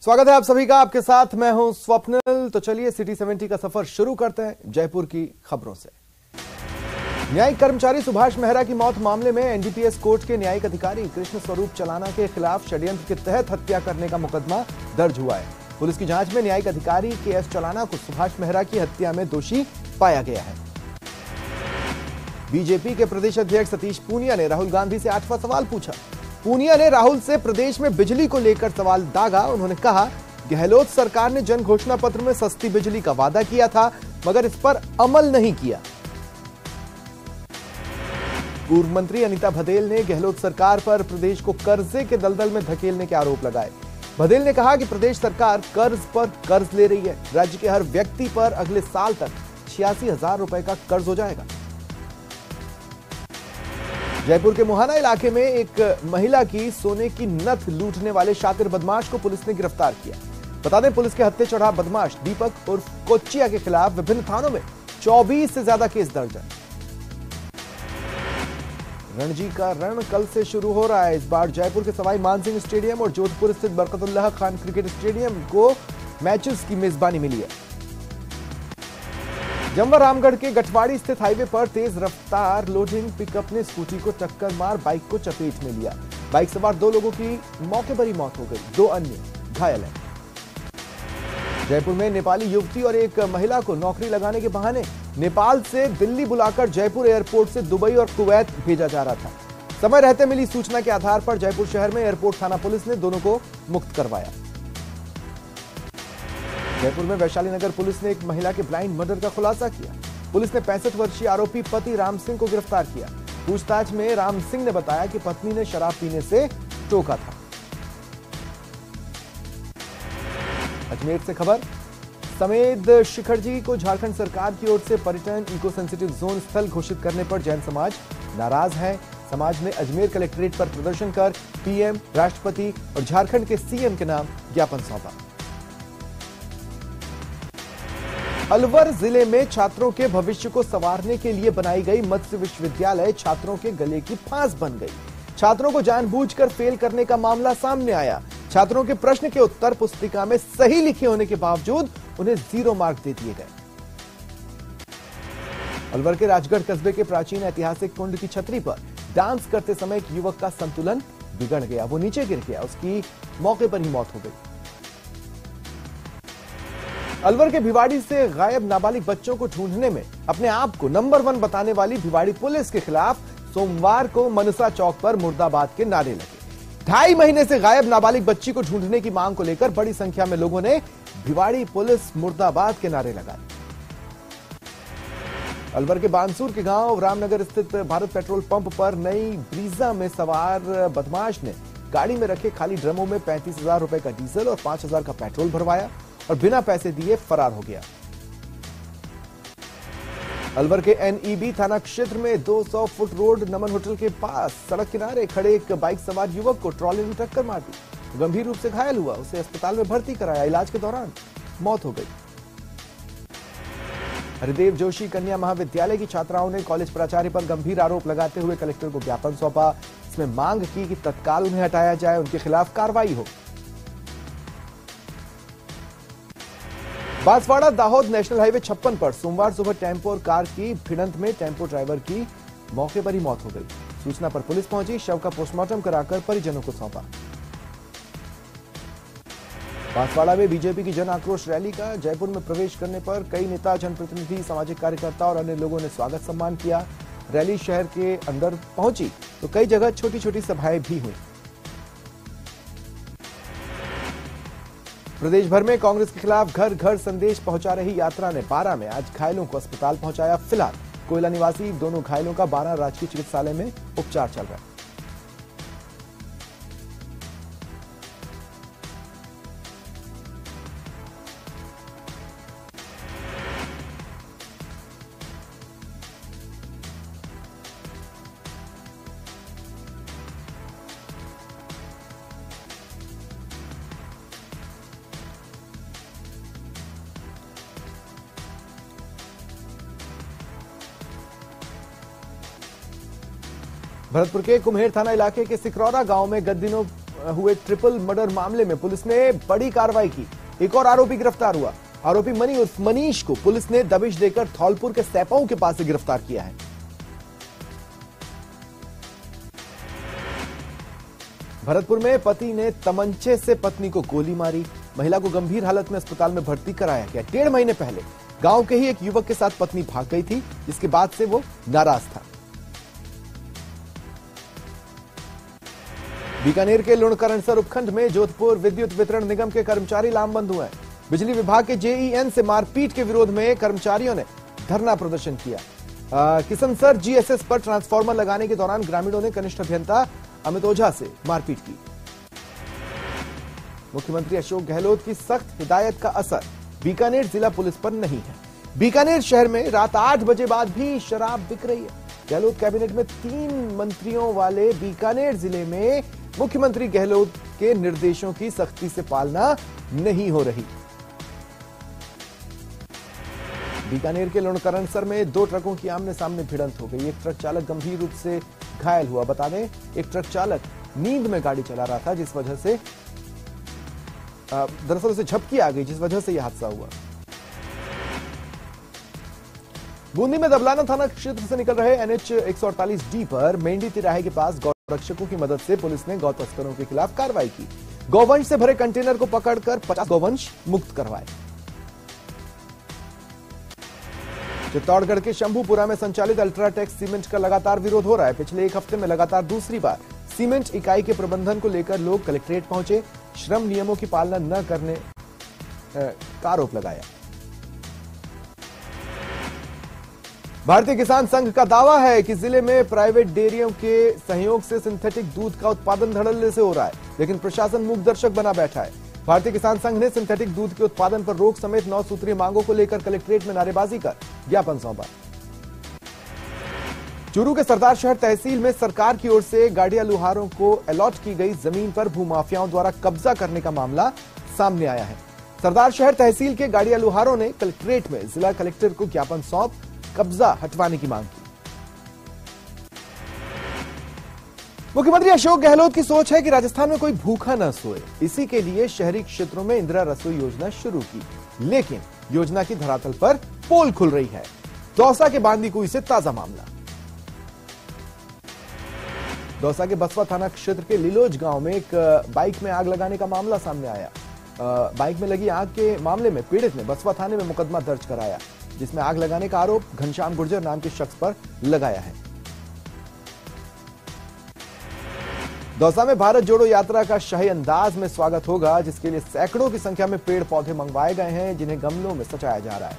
स्वागत है आप सभी का। आपके साथ मैं हूं स्वप्निल। तो चलिए सिटी 70 का सफर शुरू करते हैं जयपुर की खबरों से। न्यायिक कर्मचारी सुभाष मेहरा की मौत मामले में एनडीपीएस कोर्ट के न्यायिक अधिकारी कृष्ण स्वरूप चलाना के खिलाफ षड्यंत्र के तहत हत्या करने का मुकदमा दर्ज हुआ है। पुलिस की जांच में न्यायिक अधिकारी के.एस. चलाना को सुभाष मेहरा की हत्या में दोषी पाया गया है। बीजेपी के प्रदेश अध्यक्ष सतीश पूनिया ने राहुल गांधी से 8वां सवाल पूछा। पूनिया ने राहुल से प्रदेश में बिजली को लेकर सवाल दागा। उन्होंने कहा, गहलोत सरकार ने जन घोषणा पत्र में सस्ती बिजली का वादा किया था, मगर इस पर अमल नहीं किया। पूर्व मंत्री अनीता भदेल ने गहलोत सरकार पर प्रदेश को कर्जे के दलदल में धकेलने के आरोप लगाए। भदेल ने कहा कि प्रदेश सरकार कर्ज पर कर्ज ले रही है। राज्य के हर व्यक्ति पर अगले साल तक 86,000 रुपए का कर्ज हो जाएगा। जयपुर के मुहाना इलाके में एक महिला की सोने की नथ लूटने वाले शातिर बदमाश को पुलिस ने गिरफ्तार किया। बता दें, पुलिस के हत्थे चढ़ा बदमाश दीपक उर्फ कोचिया के खिलाफ विभिन्न थानों में 24 से ज्यादा केस दर्ज है। रणजी का रण कल से शुरू हो रहा है। इस बार जयपुर के सवाई मानसिंह स्टेडियम और जोधपुर स्थित बरकतुल्लाह खान क्रिकेट स्टेडियम को मैचेस की मेजबानी मिली है। जम्वा रामगढ़ के गठवाड़ी स्थित हाईवे पर तेज रफ्तार लोडिंग पिकअप ने स्कूटी को टक्कर मार बाइक को चपेट में लिया। बाइक सवार 2 लोगों की मौके पर ही मौत हो गई, 2 अन्य घायल हैं। जयपुर में नेपाली युवती और एक महिला को नौकरी लगाने के बहाने नेपाल से दिल्ली बुलाकर जयपुर एयरपोर्ट से दुबई और कुवैत भेजा जा रहा था। समय रहते मिली सूचना के आधार पर जयपुर शहर में एयरपोर्ट थाना पुलिस ने दोनों को मुक्त करवाया। जयपुर में वैशाली नगर पुलिस ने एक महिला के ब्लाइंड मर्डर का खुलासा किया। पुलिस ने 65 वर्षीय आरोपी पति राम सिंह को गिरफ्तार किया। पूछताछ में राम सिंह ने बताया कि पत्नी ने शराब पीने से टोका था। अजमेर से खबर, समेत शिखर जी को झारखंड सरकार की ओर से पर्यटन इको सेंसिटिव जोन स्थल घोषित करने पर जैन समाज नाराज है। समाज ने अजमेर कलेक्ट्रेट पर प्रदर्शन कर पीएम, राष्ट्रपति और झारखंड के सीएम के नाम ज्ञापन सौंपा। अलवर जिले में छात्रों के भविष्य को संवारने के लिए बनाई गई मत्स्य विश्वविद्यालय छात्रों के गले की फांस बन गई। छात्रों को जानबूझकर फेल करने का मामला सामने आया। छात्रों के प्रश्न के उत्तर पुस्तिका में सही लिखे होने के बावजूद उन्हें 0 मार्क दे दिए गए। अलवर के राजगढ़ कस्बे के प्राचीन ऐतिहासिक कुंड की छतरी पर डांस करते समय एक युवक का संतुलन बिगड़ गया। वो नीचे गिर गया, उसकी मौके पर ही मौत हो गई। अलवर के भिवाड़ी से गायब नाबालिग बच्चों को ढूंढने में अपने आप को नंबर 1 बताने वाली भिवाड़ी पुलिस के खिलाफ सोमवार को मनसा चौक पर मुर्दाबाद के नारे लगे। 2.5 महीने से गायब नाबालिग बच्ची को ढूंढने की मांग को लेकर बड़ी संख्या में लोगों ने भिवाड़ी पुलिस मुर्दाबाद के नारे लगाए। अलवर के बानसूर के गांव रामनगर स्थित भारत पेट्रोल पंप पर नई ब्रीजा में सवार बदमाश ने गाड़ी में रखे खाली ड्रमों में 35,000 रुपए का डीजल और 5,000 का पेट्रोल भरवाया और बिना पैसे दिए फरार हो गया। अलवर के एनईबी थाना क्षेत्र में 200 फुट रोड नमन होटल के पास सड़क किनारे खड़े एक बाइक सवार युवक को ट्रॉली ने टक्कर मार दी। गंभीर रूप से घायल हुआ, उसे अस्पताल में भर्ती कराया। इलाज के दौरान मौत हो गई। हरिदेव जोशी कन्या महाविद्यालय की छात्राओं ने कॉलेज प्राचार्य पर गंभीर आरोप लगाते हुए कलेक्टर को ज्ञापन सौंपा। इसमें मांग की कि तत्काल उन्हें हटाया जाए, उनके खिलाफ कार्रवाई हो। बांसवाड़ा दाहोद नेशनल हाईवे 56 पर सोमवार सुबह टेम्पो और कार की भिड़ंत में टेम्पो ड्राइवर की मौके पर ही मौत हो गई। सूचना पर पुलिस पहुंची, शव का पोस्टमार्टम कराकर परिजनों को सौंपा। बांसवाड़ा में बीजेपी की जन आक्रोश रैली का जयपुर में प्रवेश करने पर कई नेता, जनप्रतिनिधि, सामाजिक कार्यकर्ता और अन्य लोगों ने स्वागत सम्मान किया। रैली शहर के अंदर पहुंची तो कई जगह छोटी छोटी सभाएं भी हुई। प्रदेश भर में कांग्रेस के खिलाफ घर घर संदेश पहुंचा रही यात्रा ने 12 में आज घायलों को अस्पताल पहुंचाया। फिलहाल कोयला निवासी दोनों घायलों का 12 राजकीय चिकित्सालय में उपचार चल रहा है। भरतपुर के कुम्हेर थाना इलाके के सिकरौरा गांव में गत दिनों हुए ट्रिपल मर्डर मामले में पुलिस ने बड़ी कार्रवाई की। एक और आरोपी गिरफ्तार हुआ। आरोपी मनी उर्फ मनीष को पुलिस ने दबिश देकर धौलपुर के सैपाऊ के पास से गिरफ्तार किया है। भरतपुर में पति ने तमंचे से पत्नी को गोली मारी। महिला को गंभीर हालत में अस्पताल में भर्ती कराया गया। 1.5 महीने पहले गांव के ही एक युवक के साथ पत्नी भाग गई थी, जिसके बाद से वो नाराज था। बीकानेर के लुणकरणसर उपखंड में जोधपुर विद्युत वितरण निगम के कर्मचारी लामबंद हुए हैं। बिजली विभाग के जेईएन से मारपीट के विरोध में कर्मचारियों ने धरना प्रदर्शन किया। किसनसर जीएसएस पर ट्रांसफार्मर लगाने के दौरान ग्रामीणों ने कनिष्ठ अभियंता अमित ओझा से मारपीट की। मुख्यमंत्री अशोक गहलोत की सख्त हिदायत का असर बीकानेर जिला पुलिस पर नहीं है। बीकानेर शहर में रात 8 बजे बाद भी शराब बिक रही है। गहलोत कैबिनेट में 3 मंत्रियों वाले बीकानेर जिले में मुख्यमंत्री गहलोत के निर्देशों की सख्ती से पालना नहीं हो रही। बीकानेर के लुणकरणसर में 2 ट्रकों की आमने सामने भिड़ंत हो गई। एक ट्रक चालक गंभीर रूप से घायल हुआ। बता दें, एक ट्रक चालक नींद में गाड़ी चला रहा था, जिस वजह से दरअसल उसे झपकी आ गई, जिस वजह से यह हादसा हुआ। बूंदी में दबलाना थाना क्षेत्र से निकल रहे एनएच 148D पर मेंढी तिराहे के पास गौरक्षकों की मदद से पुलिस ने गौ तस्करों के खिलाफ कार्रवाई की। गौवंश से भरे कंटेनर को पकड़कर 50 गौवंश मुक्त करवाए। चित्तौड़गढ़ के शंभूपुरा में संचालित अल्ट्राटेक सीमेंट का लगातार विरोध हो रहा है। पिछले 1 हफ्ते में लगातार दूसरी बार सीमेंट इकाई के प्रबंधन को लेकर लोग कलेक्ट्रेट पहुंचे। श्रम नियमों की पालना न करने का आरोप लगाया। भारतीय किसान संघ का दावा है कि जिले में प्राइवेट डेयरियों के सहयोग से सिंथेटिक दूध का उत्पादन धड़ल्ले से हो रहा है, लेकिन प्रशासन मूक दर्शक बना बैठा है। भारतीय किसान संघ ने सिंथेटिक दूध के उत्पादन पर रोक समेत 9 सूत्रीय मांगों को लेकर कलेक्ट्रेट में नारेबाजी कर ज्ञापन सौंपा। चूरू के सरदार शहर तहसील में सरकार की ओर से गाड़िया लुहारों को अलॉट की गई जमीन पर भूमाफियाओं द्वारा कब्जा करने का मामला सामने आया है। सरदार शहर तहसील के गाड़िया लुहारों ने कलेक्ट्रेट में जिला कलेक्टर को ज्ञापन सौंप कब्जा हटवाने की मांग की। मुख्यमंत्री अशोक गहलोत की सोच है कि राजस्थान में कोई भूखा न सोए। इसी के लिए शहरी क्षेत्रों में इंदिरा रसोई योजना शुरू की, लेकिन योजना की धरातल पर पोल खुल रही है। दौसा के बांदीकुई से ताजा मामला। दौसा के बसवा थाना क्षेत्र के लिलोज गांव में एक बाइक में आग लगाने का मामला सामने आया। बाइक में लगी आग के मामले में पीड़ित ने बसवा थाने में मुकदमा दर्ज कराया, जिसमें आग लगाने का आरोप घनश्याम गुर्जर नाम के शख्स पर लगाया है। दौसा में भारत जोड़ो यात्रा का शाही अंदाज में स्वागत होगा, जिसके लिए सैकड़ों की संख्या में पेड़ पौधे मंगवाए गए हैं, जिन्हें गमलों में सजाया जा रहा है।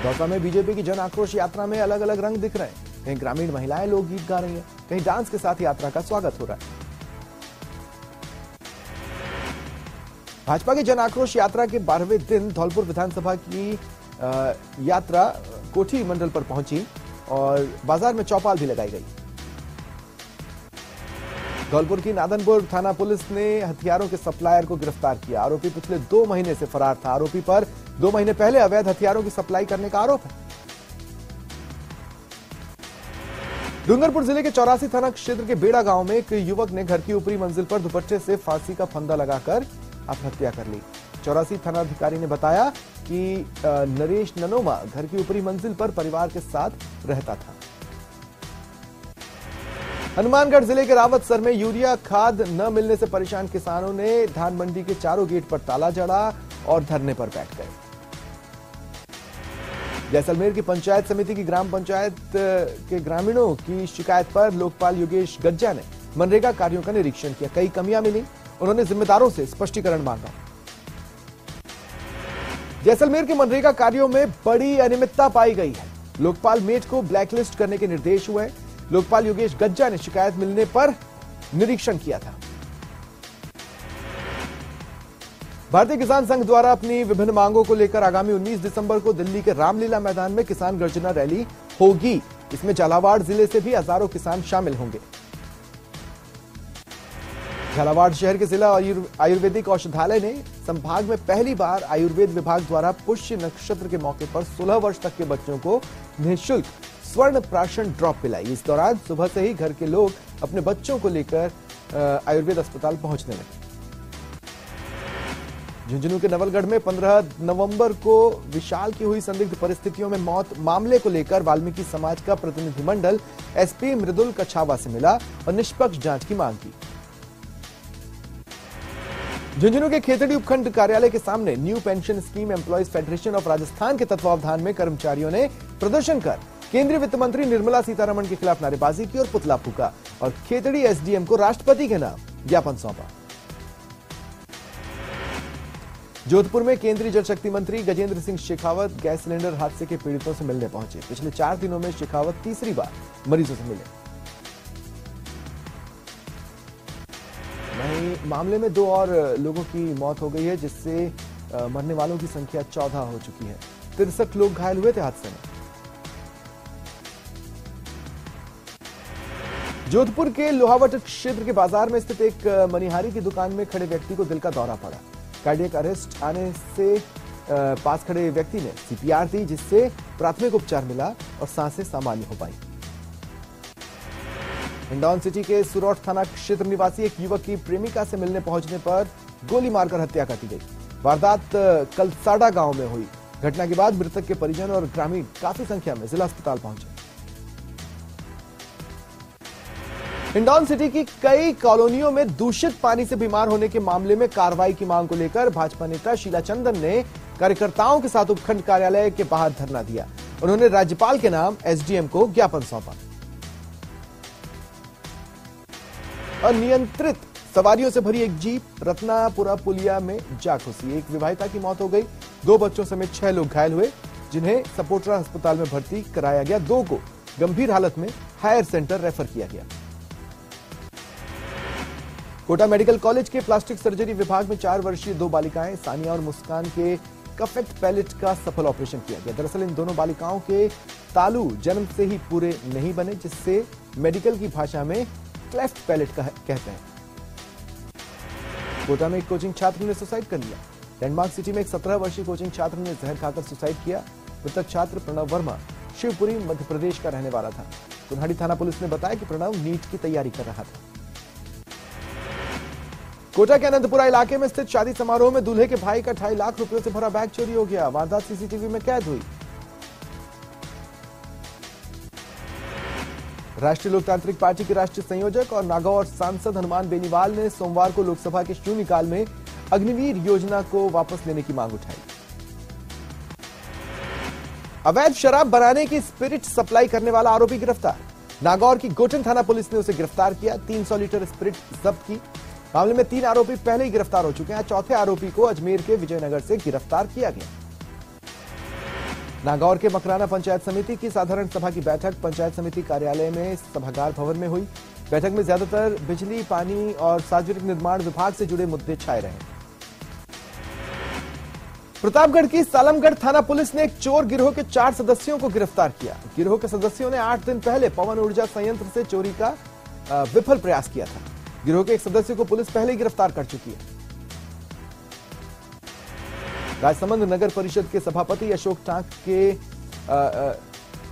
दौसा में बीजेपी की जन आक्रोश यात्रा में अलग अलग रंग दिख रहे हैं। कहीं ग्रामीण महिलाएं लोकगीत गा रही हैं, कहीं डांस के साथ यात्रा का स्वागत हो रहा है। भाजपा की जन आक्रोश यात्रा के 12वें दिन धौलपुर विधानसभा की यात्रा कोठी मंडल पर पहुंची और बाजार में चौपाल भी लगाई गई। धौलपुर की नादनपुर थाना पुलिस ने हथियारों के सप्लायर को गिरफ्तार किया। आरोपी पिछले 2 महीने से फरार था। आरोपी पर 2 महीने पहले अवैध हथियारों की सप्लाई करने का आरोप है। डूंगरपुर जिले के 84 थाना क्षेत्र के बेड़ा गांव में एक युवक ने घर की ऊपरी मंजिल पर दुपट्टे से फांसी का फंदा लगाकर आत्महत्या कर ली। 84 थानाधिकारी ने बताया कि नरेश ननोमा घर की ऊपरी मंजिल पर परिवार के साथ रहता था। हनुमानगढ़ जिले के रावतसर में यूरिया खाद न मिलने से परेशान किसानों ने धान मंडी के चारों गेट पर ताला जड़ा और धरने पर बैठ गए। जैसलमेर की पंचायत समिति की ग्राम पंचायत के ग्रामीणों की शिकायत पर लोकपाल योगेश गज्जा ने मनरेगा कार्यों का निरीक्षण किया। कई कमियां मिली, उन्होंने जिम्मेदारों से स्पष्टीकरण मांगा। जैसलमेर के मनरेगा कार्यों में बड़ी अनियमितता पाई गई है। लोकपाल मेट को ब्लैकलिस्ट करने के निर्देश हुए। लोकपाल योगेश गज्जा ने शिकायत मिलने पर निरीक्षण किया था। भारतीय किसान संघ द्वारा अपनी विभिन्न मांगों को लेकर आगामी 19 दिसंबर को दिल्ली के रामलीला मैदान में किसान गर्जना रैली होगी। इसमें झालावाड़ जिले से भी हजारों किसान शामिल होंगे। झालावाड़ शहर के जिला आयुर्वेदिक औषधालय ने संभाग में पहली बार आयुर्वेद विभाग द्वारा पुष्य नक्षत्र के मौके पर 16 वर्ष तक के बच्चों को निःशुल्क स्वर्ण प्राशन ड्रॉप पिलाई। इस दौरान सुबह से ही घर के लोग अपने बच्चों को लेकर आयुर्वेद अस्पताल पहुंचने लगे। झुंझुनू के नवलगढ़ में 15 नवंबर को विशाल की हुई संदिग्ध परिस्थितियों में मौत मामले को लेकर वाल्मीकि समाज का प्रतिनिधिमंडल एसपी मृदुल कछावा से मिला और निष्पक्ष जांच की मांग की। झुंझुनू के खेतड़ी उपखंड कार्यालय के सामने new pension scheme employees federation of Rajasthan के तत्वावधान में कर्मचारियों ने प्रदर्शन कर केंद्रीय वित्त मंत्री निर्मला सीतारमण के खिलाफ नारेबाजी की और पुतला फूका और खेतड़ी एसडीएम को राष्ट्रपति के नाम ज्ञापन सौंपा। जोधपुर में केंद्रीय जल शक्ति मंत्री गजेंद्र सिंह शेखावत गैस सिलेंडर हादसे के पीड़ितों से मिलने पहुंचे। पिछले 4 दिनों में शेखावत तीसरी बार मरीजों से मिले। वहीं मामले में 2 और लोगों की मौत हो गई है, जिससे मरने वालों की संख्या 14 हो चुकी है। 63 लोग घायल हुए थे हादसे में। जोधपुर के लोहावट क्षेत्र के बाजार में स्थित एक मनिहारी की दुकान में खड़े व्यक्ति को दिल का दौरा पड़ा। कार्डियक अरेस्ट आने से पास खड़े व्यक्ति ने सीपीआर दी, जिससे प्राथमिक उपचार मिला और सांसें सामान्य हो पाई। हिंडौन सिटी के सुरौठ थाना क्षेत्र निवासी एक युवक की प्रेमिका से मिलने पहुंचने पर गोली मारकर हत्या कर दी गई। वारदात कलसाड़ा गांव में हुई। घटना के बाद मृतक के परिजन और ग्रामीण काफी संख्या में जिला अस्पताल पहुंचे। हिंडौन सिटी की कई कॉलोनियों में दूषित पानी से बीमार होने के मामले में कार्रवाई की मांग को लेकर भाजपा नेता शीला चंदन ने कार्यकर्ताओं के साथ उपखंड कार्यालय के बाहर धरना दिया। उन्होंने राज्यपाल के नाम एसडीएम को ज्ञापन सौंपा। अनियंत्रित सवारियों से भरी एक जीप रत्नापुरा पुलिया में जा घुसी। एक विवाहिता की मौत हो गई। 2 बच्चों समेत 6 लोग घायल हुए, जिन्हें सपोट्रा अस्पताल में भर्ती कराया गया। 2 को गंभीर हालत में हायर सेंटर रेफर किया गया। कोटा मेडिकल कॉलेज के प्लास्टिक सर्जरी विभाग में 4 वर्षीय 2 बालिकाएं सानिया और मुस्कान के कफेक्ट पैलेट का सफल ऑपरेशन किया गया। दरअसल इन दोनों बालिकाओं के तालू जन्म से ही पूरे नहीं बने, जिससे मेडिकल की भाषा में क्लेफ्ट पैलेट कहते हैं। कोटा में एक कोचिंग छात्र ने सुसाइड कर लिया। डेनमार्क सिटी में एक 17 वर्षीय कोचिंग छात्र ने जहर खाकर सुसाइड किया। मृतक छात्र प्रणव वर्मा शिवपुरी मध्य प्रदेश का रहने वाला था। कुन्हाड़ी थाना पुलिस ने बताया कि प्रणव नीट की तैयारी कर रहा था। कोटा के अनंतपुरा इलाके में स्थित शादी समारोह में दूल्हे के भाई का 2.5 लाख रुपयों से भरा बैग चोरी हो गया। वारदात सीसीटीवी में कैद हुई। राष्ट्रीय लोकतांत्रिक पार्टी के राष्ट्रीय संयोजक और नागौर सांसद हनुमान बेनीवाल ने सोमवार को लोकसभा के शून्यकाल में अग्निवीर योजना को वापस लेने की मांग उठाई। अवैध शराब बनाने की स्पिरिट सप्लाई करने वाला आरोपी गिरफ्तार। नागौर की गोटन थाना पुलिस ने उसे गिरफ्तार किया। 300 लीटर स्पिरिट जब्त की। मामले में 3 आरोपी पहले ही गिरफ्तार हो चुके हैं। चौथे आरोपी को अजमेर के विजयनगर से गिरफ्तार किया गया। नागौर के मकराना पंचायत समिति की साधारण सभा की बैठक पंचायत समिति कार्यालय में सभागार भवन में हुई। बैठक में ज्यादातर बिजली, पानी और सार्वजनिक निर्माण विभाग से जुड़े मुद्दे छाए रहे। प्रतापगढ़ की सालमगढ़ थाना पुलिस ने एक चोर गिरोह के 4 सदस्यों को गिरफ्तार किया। गिरोह के सदस्यों ने 8 दिन पहले पवन ऊर्जा संयंत्र से चोरी का विफल प्रयास किया था। गिरोह के एक सदस्य को पुलिस पहले ही गिरफ्तार कर चुकी है। राजसमंद नगर परिषद के सभापति अशोक टांक के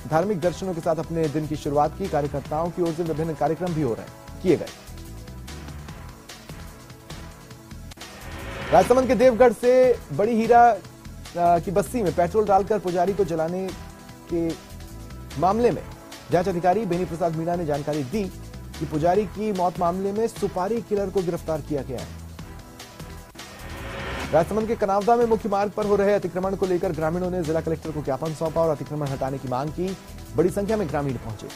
धार्मिक दर्शनों के साथ अपने दिन की शुरुआत की। कार्यकर्ताओं की ओर से विभिन्न कार्यक्रम भी किए गए। राजसमंद के देवगढ़ से बड़ी हीरा की बस्ती में पेट्रोल डालकर पुजारी को जलाने के मामले में जांच अधिकारी बेनी प्रसाद मीणा ने जानकारी दी कि पुजारी की मौत मामले में सुपारी किलर को गिरफ्तार किया गया है। राजसमंद के कनावदा में मुख्य मार्ग पर हो रहे अतिक्रमण को लेकर ग्रामीणों ने जिला कलेक्टर को ज्ञापन सौंपा और अतिक्रमण हटाने की मांग की। बड़ी संख्या में ग्रामीण पहुंचे।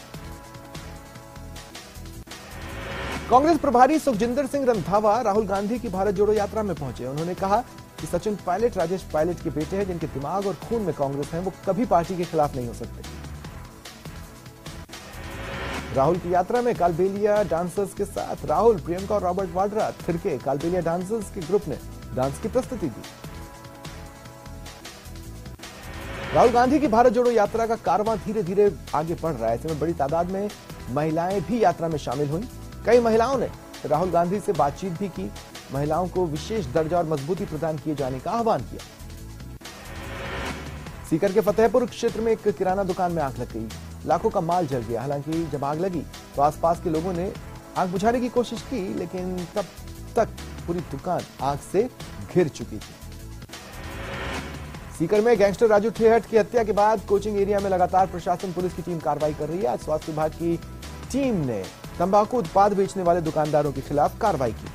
कांग्रेस प्रभारी सुखजिंदर सिंह रंधावा राहुल गांधी की भारत जोड़ो यात्रा में पहुंचे। उन्होंने कहा कि सचिन पायलट राजेश पायलट के बेटे हैं, जिनके दिमाग और खून में कांग्रेस है, वो कभी पार्टी के खिलाफ नहीं हो सकते। राहुल की यात्रा में कालबेलिया डांसर्स के साथ राहुल, प्रियंका और रॉबर्ट वाड्रा थिरके। कालबेलिया डांसर्स के ग्रुप ने डांस की प्रस्तुति दी। राहुल गांधी की भारत जोड़ो यात्रा का कारवां धीरे धीरे आगे बढ़ रहा है। ऐसे में बड़ी तादाद में महिलाएं भी यात्रा में शामिल हुई। कई महिलाओं ने राहुल गांधी से बातचीत भी की। महिलाओं को विशेष दर्जा और मजबूती प्रदान किए जाने का आह्वान किया। सीकर के फतेहपुर क्षेत्र में एक किराना दुकान में आग लग गई। लाखों का माल जल गया। हालांकि जब आग लगी तो आसपास के लोगों ने आग बुझाने की कोशिश की, लेकिन तब तक पूरी दुकान आग से घिर चुकी थी। सीकर में गैंगस्टर राजू ठेहट की हत्या के बाद कोचिंग एरिया में लगातार प्रशासन पुलिस की टीम कार्रवाई कर रही है। आज स्वास्थ्य विभाग की टीम ने तंबाकू उत्पाद बेचने वाले दुकानदारों के खिलाफ कार्रवाई की।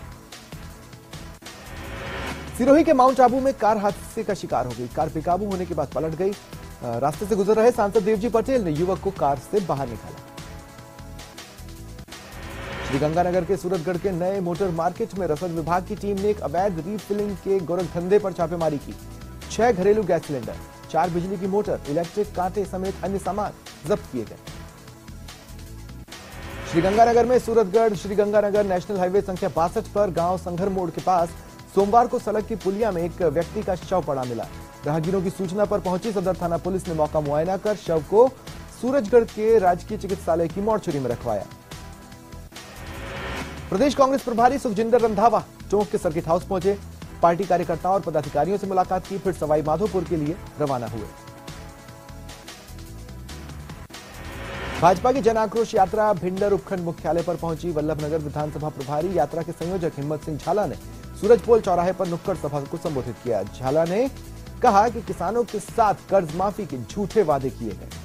सिरोही के माउंट आबू में कार हादसे का शिकार हो गई। कार बेकाबू होने के बाद पलट गई। रास्ते से गुजर रहे सांसद देवजी पटेल ने युवक को कार से बाहर निकाला। श्रीगंगानगर के सूरतगढ़ के नए मोटर मार्केट में रसद विभाग की टीम ने एक अवैध रीफिलिंग के गोरखधंधे पर छापेमारी की। 6 घरेलू गैस सिलेंडर, 4 बिजली की मोटर, इलेक्ट्रिक कांटे समेत अन्य सामान जब्त किए गए। श्रीगंगानगर में सूरतगढ़ श्रीगंगानगर नेशनल हाईवे संख्या 62 पर गांव संघर मोड़ के पास सोमवार को सड़क की पुलिया में एक व्यक्ति का शव पड़ा मिला। राहगीरों की सूचना पर पहुंची सदर थाना पुलिस ने मौका मुआयना कर शव को सूरजगढ़ के राजकीय चिकित्सालय की मोर्चरी में रखवाया। प्रदेश कांग्रेस प्रभारी सुखजिंदर रंधावा टोंक के सर्किट हाउस पहुंचे। पार्टी कार्यकर्ताओं और पदाधिकारियों से मुलाकात की, फिर सवाई माधोपुर के लिए रवाना हुए। भाजपा की जन आक्रोश यात्रा भिंडर उपखंड मुख्यालय पर पहुंची। वल्लभनगर विधानसभा प्रभारी यात्रा के संयोजक हिम्मत सिंह झाला ने सूरजपोल चौराहे पर नुक्कड़ सभा को संबोधित किया। झाला ने कहा कि किसानों के साथ कर्ज माफी के झूठे वादे किए गए।